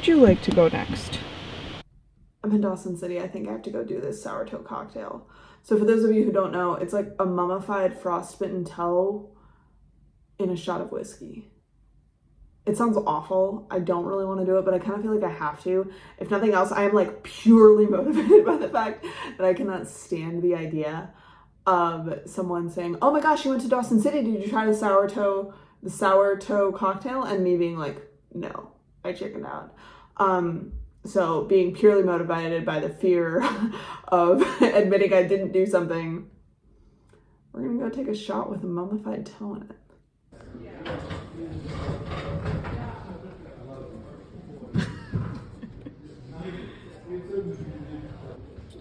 would you like to go next? I'm in Dawson City. I think I have to go do this sourdough cocktail. So for those of you who don't know, it's like a mummified frostbitten toe in a shot of whiskey. It sounds awful. I don't really want to do it, but I kind of feel like I have to. If nothing else, I am like purely motivated by the fact that I cannot stand the idea of someone saying, oh my gosh, you went to Dawson City. Did you try the sourdough cocktail? And me being like, no, I chickened out. So being purely motivated by the fear of admitting I didn't do something, we're gonna go take a shot with a mummified toe in it.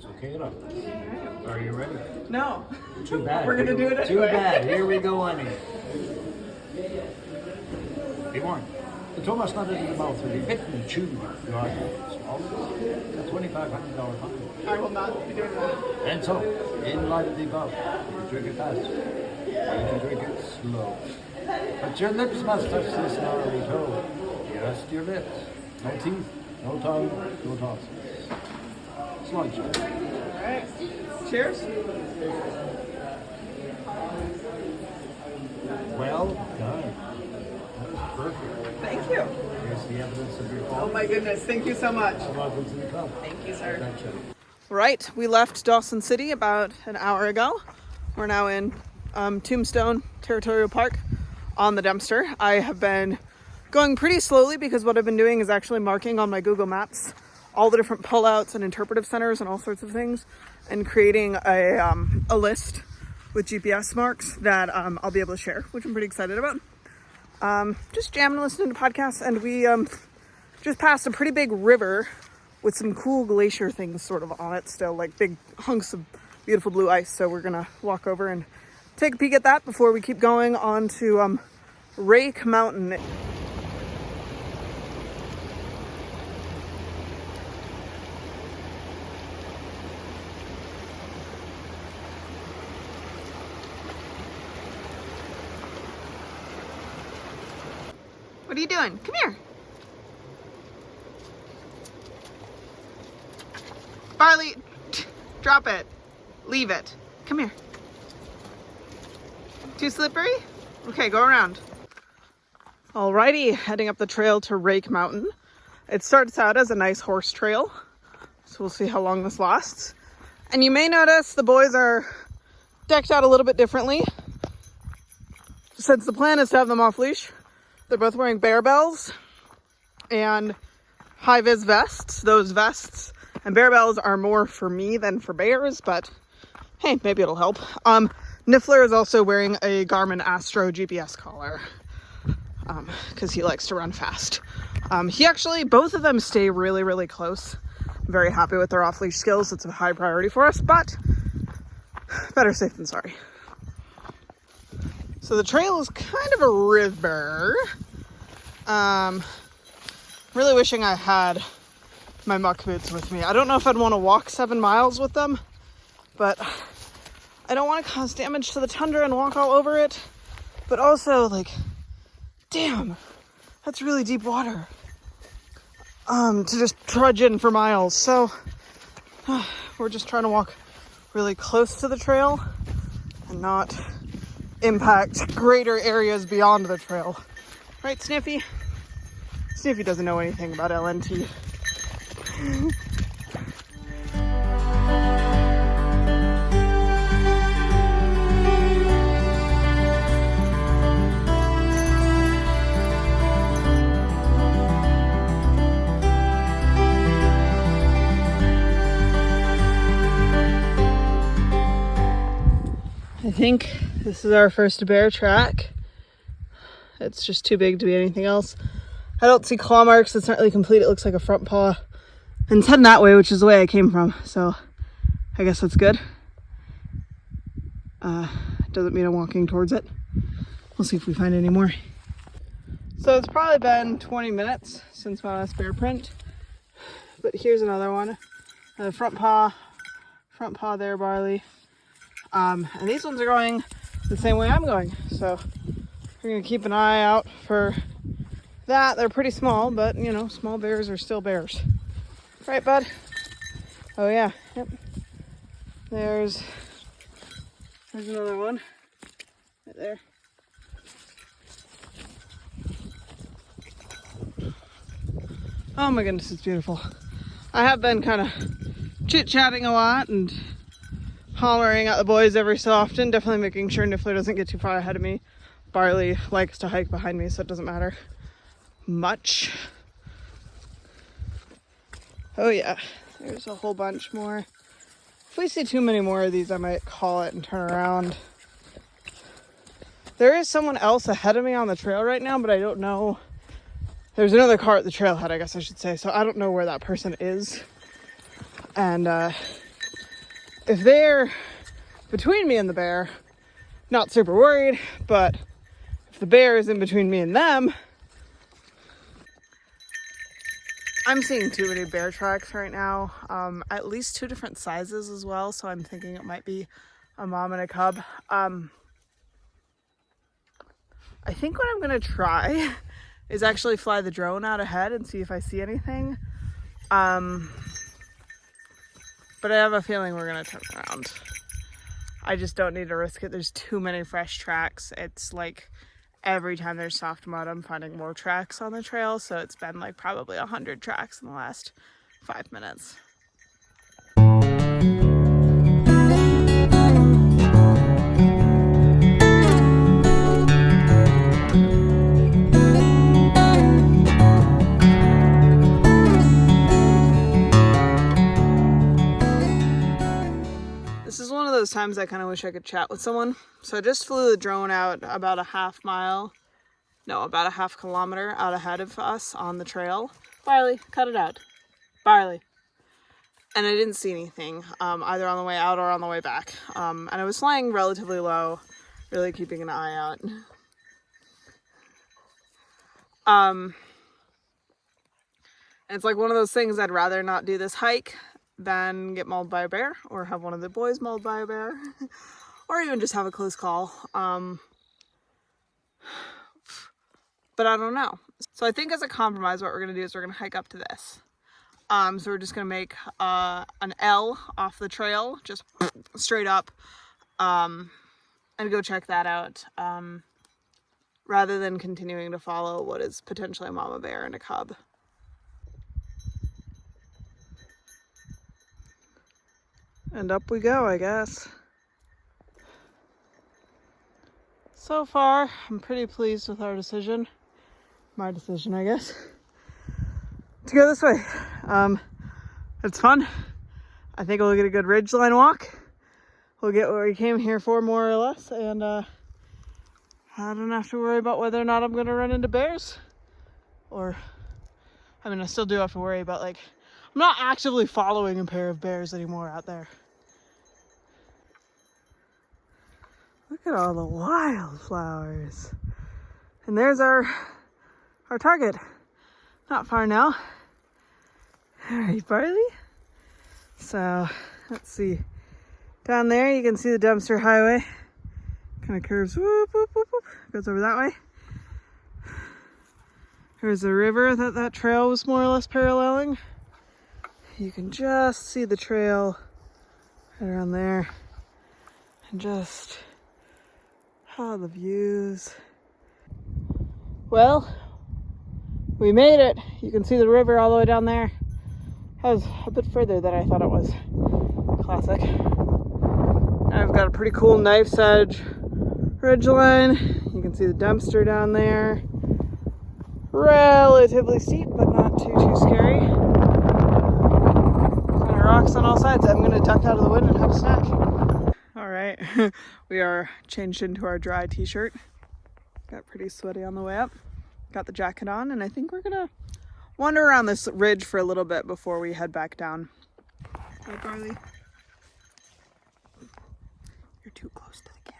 So Kayla, are you ready? No. Too bad. We're gonna do it anyway. Too bad. Here we go, honey. Be warned. The toe must not enter the mouth or be bitten, chewed, or swallowed. A $2,500 fine. I will not be doing that. And so, in light of the above, you can drink it fast, or you can drink it slow. But your lips must touch this gnarly toe. Just your lips. No teeth, no tongue, no tonsils. Slideshow. All right. Cheers. Well done. That was perfect. Thank you. Here's the evidence of your fault. Oh my goodness. Thank you so much. Welcome to the club. Thank you, sir. Gotcha. Right, we left Dawson City about an hour ago. We're now in Tombstone Territorial Park on the Dempster. I have been going pretty slowly because what I've been doing is actually marking on my Google Maps all the different pullouts and interpretive centers and all sorts of things, and creating a list with GPS marks that I'll be able to share, which I'm pretty excited about. Just jamming, listening to podcasts, and we just passed a pretty big river with some cool glacier things sort of on it still, like big hunks of beautiful blue ice. So we're gonna walk over and take a peek at that before we keep going on to Rake Mountain. What are you doing? Come here. Barley, drop it. Leave it. Come here. Too slippery? Okay, go around. Alrighty, heading up the trail to Rake Mountain. It starts out as a nice horse trail, so we'll see how long this lasts. And you may notice the boys are decked out a little bit differently. Since the plan is to have them off leash, they're both wearing bear bells and high-vis vests. Those vests and bear bells are more for me than for bears, but hey, maybe it'll help. Niffler is also wearing a Garmin Astro GPS collar because he likes to run fast. Both of them stay really, really close. I'm very happy with their off-leash skills. It's a high priority for us, but better safe than sorry. So the trail is kind of a river. Really wishing I had my muck boots with me. I don't know if I'd want to walk 7 miles with them, but I don't want to cause damage to the tundra and walk all over it. But also, like, damn, that's really deep water. To just trudge in for miles. So we're just trying to walk really close to the trail and not impact greater areas beyond the trail. Right, Sniffy? Sniffy doesn't know anything about LNT. I think this is our first bear track. It's just too big to be anything else. I don't see claw marks. It's not really complete. It looks like a front paw. And it's heading that way, which is the way I came from. So I guess that's good. Doesn't mean I'm walking towards it. We'll see if we find any more. So it's probably been 20 minutes since my last bear print. But here's another one. Front paw there, Barley. And these ones are going the same way I'm going. So we're gonna keep an eye out for that. They're pretty small, but you know, small bears are still bears. Right, bud? Oh yeah, yep. There's another one right there. Oh my goodness, it's beautiful. I have been kind of chit-chatting a lot and hollering at the boys every so often, definitely making sure Niffler doesn't get too far ahead of me. Barley likes to hike behind me, so it doesn't matter much. Oh yeah, there's a whole bunch more. If we see too many more of these, I might call it and turn around. There is someone else ahead of me on the trail right now, but I don't know. There's another car at the trailhead, I guess I should say, so I don't know where that person is. And if they're between me and the bear, not super worried, but if the bear is in between me and them, I'm seeing too many bear tracks right now, at least 2 different sizes as well, so I'm thinking it might be a mom and a cub. I think what I'm gonna try is actually fly the drone out ahead and see if I see anything. But I have a feeling we're gonna turn around. I just don't need to risk it. There's too many fresh tracks. It's like every time there's soft mud, I'm finding more tracks on the trail. So it's been like probably 100 tracks in the last 5 minutes. This is one of those times I kind of wish I could chat with someone. So I just flew the drone out about a half kilometer out ahead of us on the trail. Barley, cut it out. Barley. And I didn't see anything, either on the way out or on the way back. And I was flying relatively low, really keeping an eye out. And it's like one of those things, I'd rather not do this hike than get mauled by a bear, or have one of the boys mauled by a bear, or even just have a close call. But I don't know. So I think as a compromise, what we're gonna do is we're gonna hike up to this. So we're just gonna make an L off the trail, just straight up, and go check that out, rather than continuing to follow what is potentially a mama bear and a cub. And up we go, I guess. So far, I'm pretty pleased with our decision. My decision, I guess, to go this way. It's fun. I think we'll get a good ridgeline walk. We'll get what we came here for, more or less, and I don't have to worry about whether or not I'm gonna run into bears. Or, I mean, I still do have to worry about, like, I'm not actively following a pair of bears anymore out there. Look at all the wildflowers. And there's our target. Not far now. All right, Barley. So, let's see. Down there, you can see the Dempster Highway. Kind of curves, whoop, whoop, whoop, whoop. Goes over that way. There's a river that trail was more or less paralleling. You can just see the trail right around there. And just, oh, the views. Well, we made it. You can see the river all the way down there. That was a bit further than I thought it was. Classic. I've got a pretty cool knife's edge ridgeline. You can see the Dempster down there. Relatively steep, but not too scary. Kind of rocks on all sides. I'm gonna duck out of the wind and have a snack. All right, we are changed into our dry t-shirt. Got pretty sweaty on the way up. Got the jacket on, and I think we're gonna wander around this ridge for a little bit before we head back down. Hi, Barley. You're too close to the camera.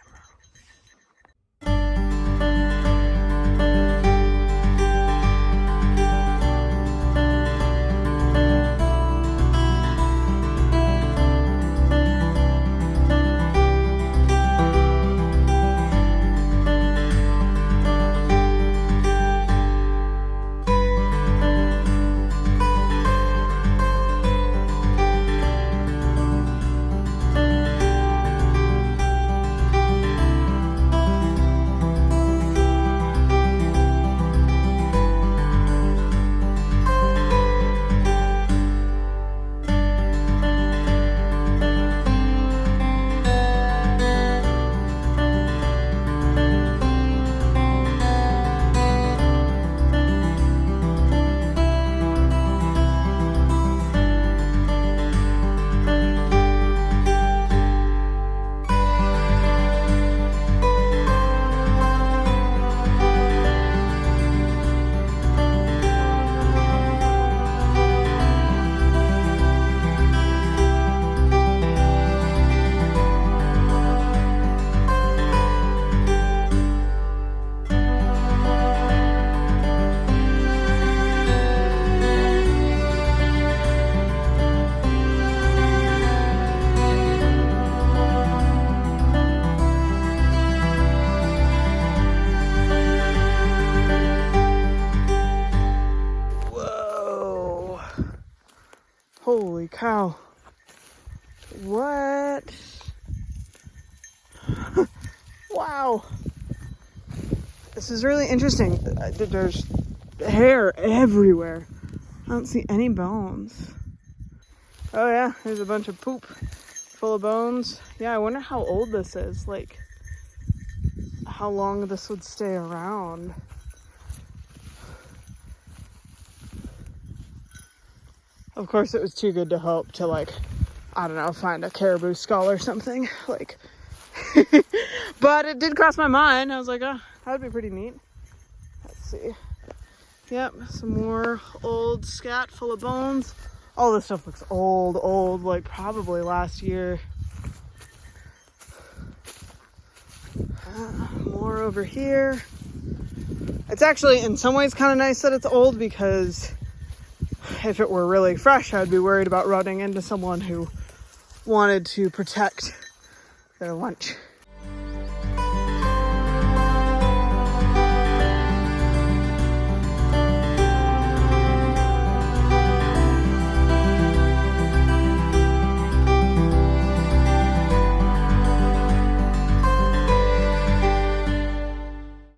Holy cow. What? Wow. This is really interesting. There's hair everywhere. I don't see any bones. Oh yeah, there's a bunch of poop full of bones. Yeah, I wonder how old this is. Like, how long this would stay around. Of course, it was too good to hope to, like, I don't know, find a caribou skull or something. Like, but it did cross my mind. I was like, oh, that'd be pretty neat. Let's see. Yep, some more old scat full of bones. All this stuff looks old, like probably last year. More over here. It's actually in some ways kind of nice that it's old, because if it were really fresh, I'd be worried about running into someone who wanted to protect their lunch.